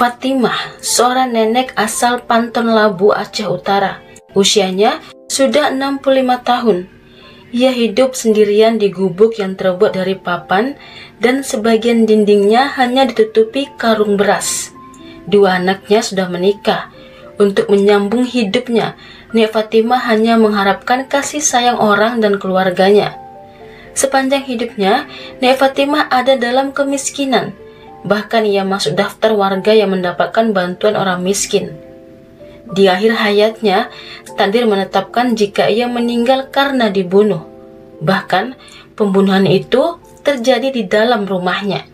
Fatimah, seorang nenek asal Panton Labu, Aceh Utara. Usianya sudah 65 tahun. Ia hidup sendirian di gubuk yang terbuat dari papan dan sebagian dindingnya hanya ditutupi karung beras. Dua anaknya sudah menikah. Untuk menyambung hidupnya, Nek Fatimah hanya mengharapkan kasih sayang orang dan keluarganya. Sepanjang hidupnya, Nek Fatimah ada dalam kemiskinan. Bahkan ia masuk daftar warga yang mendapatkan bantuan orang miskin. Di akhir hayatnya, takdir menetapkan jika ia meninggal karena dibunuh. Bahkan, pembunuhan itu terjadi di dalam rumahnya.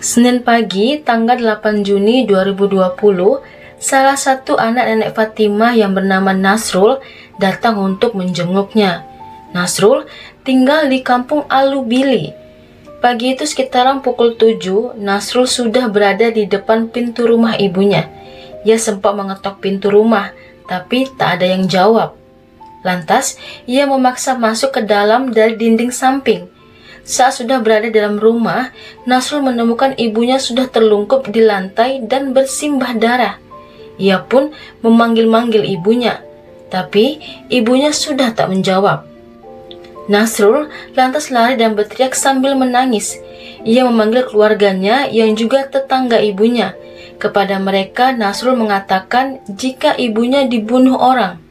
Senin pagi, tanggal 8 Juni 2020, salah satu anak nenek Fatimah yang bernama Nasrul datang untuk menjenguknya. Nasrul tinggal di kampung Alubili. Pagi itu sekitaran pukul 7, Nasrul sudah berada di depan pintu rumah ibunya. Ia sempat mengetok pintu rumah, tapi tak ada yang jawab. Lantas, ia memaksa masuk ke dalam dari dinding samping. Saat sudah berada dalam rumah, Nasrul menemukan ibunya sudah terlungkup di lantai dan bersimbah darah. Ia pun memanggil-manggil ibunya, tapi ibunya sudah tak menjawab. Nasrul lantas lari dan berteriak sambil menangis. Ia memanggil keluarganya yang juga tetangga ibunya. Kepada mereka, Nasrul mengatakan jika ibunya dibunuh orang.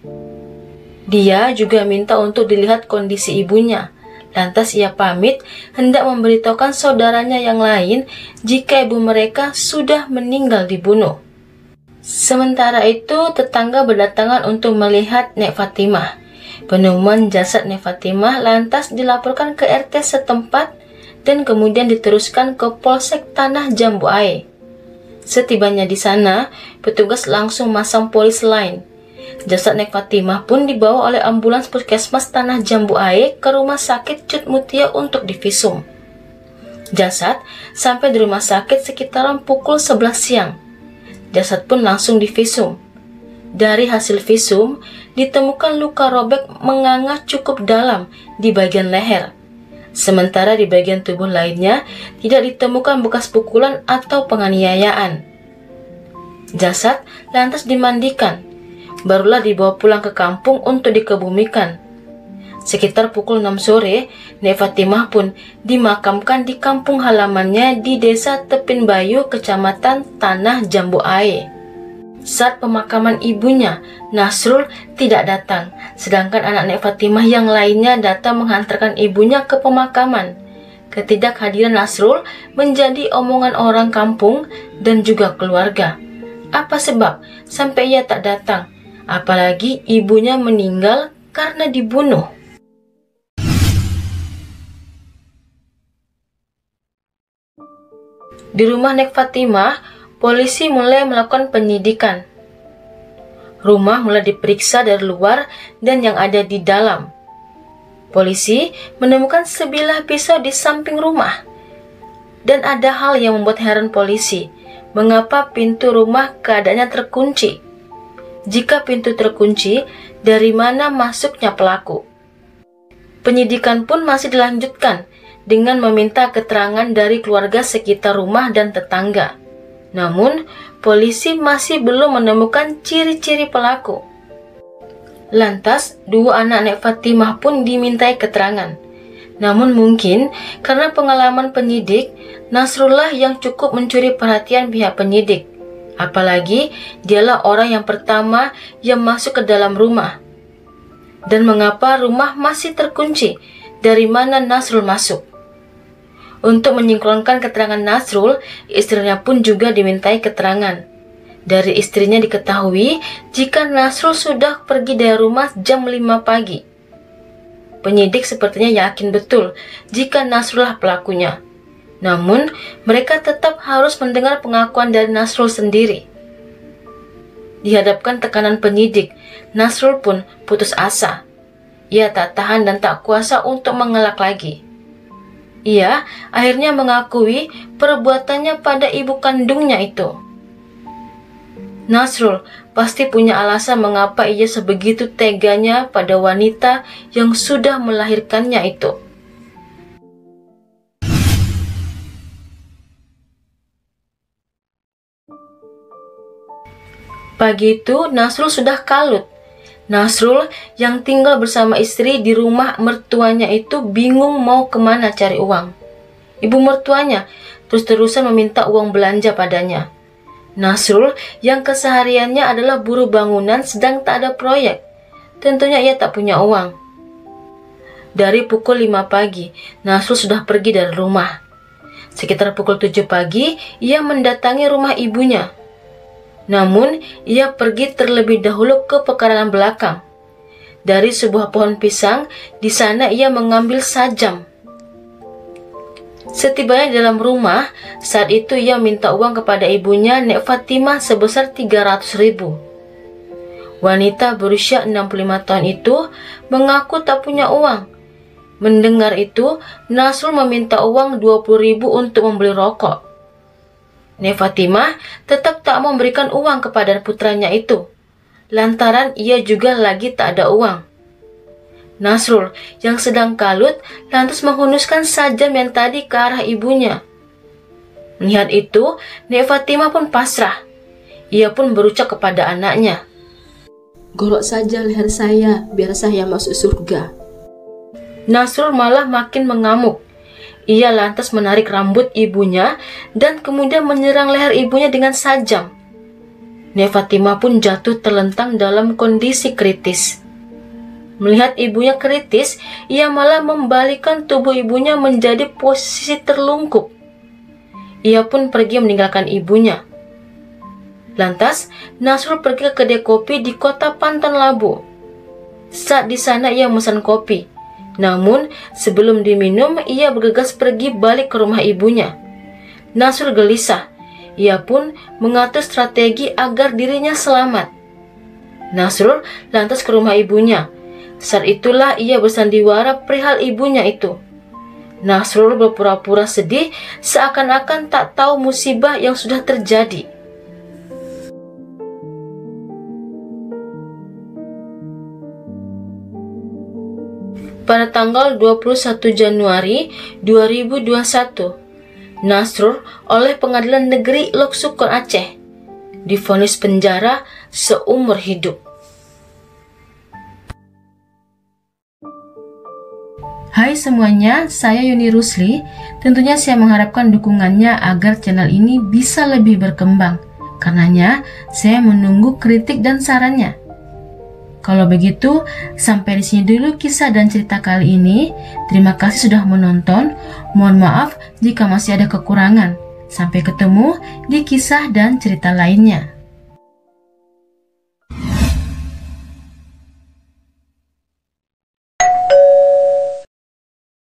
Dia juga minta untuk dilihat kondisi ibunya. Lantas ia pamit hendak memberitahukan saudaranya yang lain jika ibu mereka sudah meninggal dibunuh. Sementara itu, tetangga berdatangan untuk melihat Nek Fatimah. Penemuan jasad Nek Fatimah lantas dilaporkan ke RT setempat dan kemudian diteruskan ke Polsek Tanah Jambu Air. Setibanya di sana, petugas langsung masang polis lain. Jasad Nek Fatimah pun dibawa oleh ambulans Puskesmas Tanah Jambu Air ke Rumah Sakit Cut Mutia untuk divisum. Jasad sampai di rumah sakit sekitaran pukul 11 siang. Jasad pun langsung divisum. Dari hasil visum, ditemukan luka robek menganga cukup dalam di bagian leher. Sementara di bagian tubuh lainnya tidak ditemukan bekas pukulan atau penganiayaan. Jasad lantas dimandikan, barulah dibawa pulang ke kampung untuk dikebumikan. Sekitar pukul 6 sore, Nek Fatimah pun dimakamkan di kampung halamannya di Desa Tepin Bayu, Kecamatan Tanah Jambu Air. Saat pemakaman ibunya, Nasrul tidak datang, sedangkan anak Nek Fatimah yang lainnya datang menghantarkan ibunya ke pemakaman. Ketidakhadiran Nasrul menjadi omongan orang kampung dan juga keluarga. Apa sebab sampai ia tak datang? Apalagi ibunya meninggal karena dibunuh. Di rumah Nek Fatimah, polisi mulai melakukan penyidikan. Rumah mulai diperiksa dari luar dan yang ada di dalam. Polisi menemukan sebilah pisau di samping rumah. Dan ada hal yang membuat heran polisi. Mengapa pintu rumah keadaannya terkunci? Jika pintu terkunci, dari mana masuknya pelaku? Penyidikan pun masih dilanjutkan dengan meminta keterangan dari keluarga sekitar rumah dan tetangga. Namun, polisi masih belum menemukan ciri-ciri pelaku. Lantas, dua anak Nek Fatimah pun dimintai keterangan. Namun mungkin karena pengalaman penyidik, Nasrullah yang cukup mencuri perhatian pihak penyidik. Apalagi dialah orang yang pertama yang masuk ke dalam rumah. Dan mengapa rumah masih terkunci? Dari mana Nasrul masuk? Untuk menyinkronkan keterangan Nasrul, istrinya pun juga dimintai keterangan. Dari istrinya diketahui jika Nasrul sudah pergi dari rumah jam 5 pagi. Penyidik sepertinya yakin betul jika Nasrullah pelakunya. Namun, mereka tetap harus mendengar pengakuan dari Nasrul sendiri. Dihadapkan tekanan penyidik, Nasrul pun putus asa. Ia tak tahan dan tak kuasa untuk mengelak lagi. Ia akhirnya mengakui perbuatannya pada ibu kandungnya itu. Nasrul pasti punya alasan mengapa ia sebegitu teganya pada wanita yang sudah melahirkannya itu. Pagi itu Nasrul sudah kalut. Nasrul yang tinggal bersama istri di rumah mertuanya itu bingung mau kemana cari uang. Ibu mertuanya terus-terusan meminta uang belanja padanya. Nasrul yang kesehariannya adalah buruh bangunan sedang tak ada proyek. Tentunya ia tak punya uang. Dari pukul 5 pagi, Nasrul sudah pergi dari rumah. Sekitar pukul 7 pagi, ia mendatangi rumah ibunya. Namun, ia pergi terlebih dahulu ke pekarangan belakang. Dari sebuah pohon pisang, di sana ia mengambil sajam. Setibanya di dalam rumah, saat itu ia minta uang kepada ibunya, Nek Fatimah, sebesar 300.000. Wanita berusia 65 tahun itu mengaku tak punya uang. Mendengar itu, Nasrul meminta uang 20.000 untuk membeli rokok. Nek Fatimah tetap tak memberikan uang kepada putranya itu, lantaran ia juga lagi tak ada uang. Nasrul yang sedang kalut lantas menghunuskan sajam yang tadi ke arah ibunya. Melihat itu, Nek Fatimah pun pasrah. Ia pun berucap kepada anaknya, "Golok saja leher saya, biar saya masuk surga." Nasrul malah makin mengamuk. Ia lantas menarik rambut ibunya dan kemudian menyerang leher ibunya dengan sajam. Nek Fatimah pun jatuh terlentang dalam kondisi kritis. Melihat ibunya kritis, ia malah membalikkan tubuh ibunya menjadi posisi terlungkup. Ia pun pergi meninggalkan ibunya. Lantas, Nasrul pergi ke kedai kopi di kota Panton Labu. Saat di sana ia memesan kopi. Namun, sebelum diminum, ia bergegas pergi balik ke rumah ibunya. Nasrul gelisah. Ia pun mengatur strategi agar dirinya selamat. Nasrul lantas ke rumah ibunya. Saat itulah ia bersandiwara perihal ibunya itu. Nasrul berpura-pura sedih, seakan-akan tak tahu musibah yang sudah terjadi. Pada tanggal 21 Januari 2021, Nasrul oleh Pengadilan Negeri Lok Sukon Aceh divonis penjara seumur hidup. Hai semuanya, saya Yuni Rusli. Tentunya saya mengharapkan dukungannya agar channel ini bisa lebih berkembang. Karenanya, saya menunggu kritik dan sarannya. Kalau begitu, sampai di sini dulu kisah dan cerita kali ini. Terima kasih sudah menonton. Mohon maaf jika masih ada kekurangan. Sampai ketemu di kisah dan cerita lainnya.